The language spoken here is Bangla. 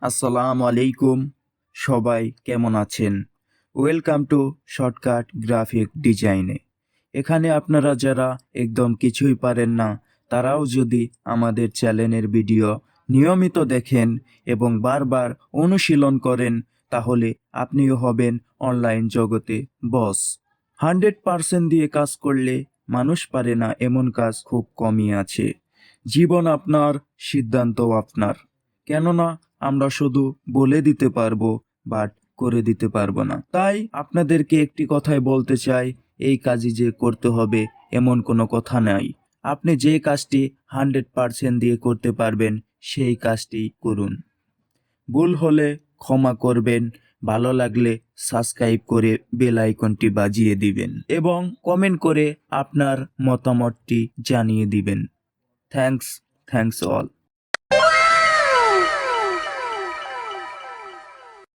আসসালামু আলাইকুম। সবাই কেমন আছেন? ওয়েলকাম টু শর্টকাট গ্রাফিক ডিজাইনে। এখানে আপনারা যারা একদম কিছুই পারেন না, তারাও যদি আমাদের চ্যানেলের ভিডিও নিয়মিত দেখেন এবং বারবার অনুশীলন করেন, তাহলে আপনিও হবেন অনলাইন জগতে বস। 100% দিয়ে কাজ করলে মানুষ পারে না এমন কাজ খুব কমই আছে। জীবন আপনার, সিদ্ধান্ত আপনার। কেননা আমরা শুধু বলে দিতে পারবো, বাট করে দিতে পারবো না। তাই আপনাদেরকে একটি কথাই বলতে চাই, এই কাজই যে করতে হবে এমন কোনো কথা নাই। আপনি যে কাজটি 100% দিয়ে করতে পারবেন সেই কাজটি করুন। ভুল হলে ক্ষমা করবেন, ভালো লাগলে সাবস্ক্রাইব করে বেল আইকনটি বাজিয়ে দিবেন এবং কমেন্ট করে আপনার মতামতটি জানিয়ে দিবেন। Thanks all.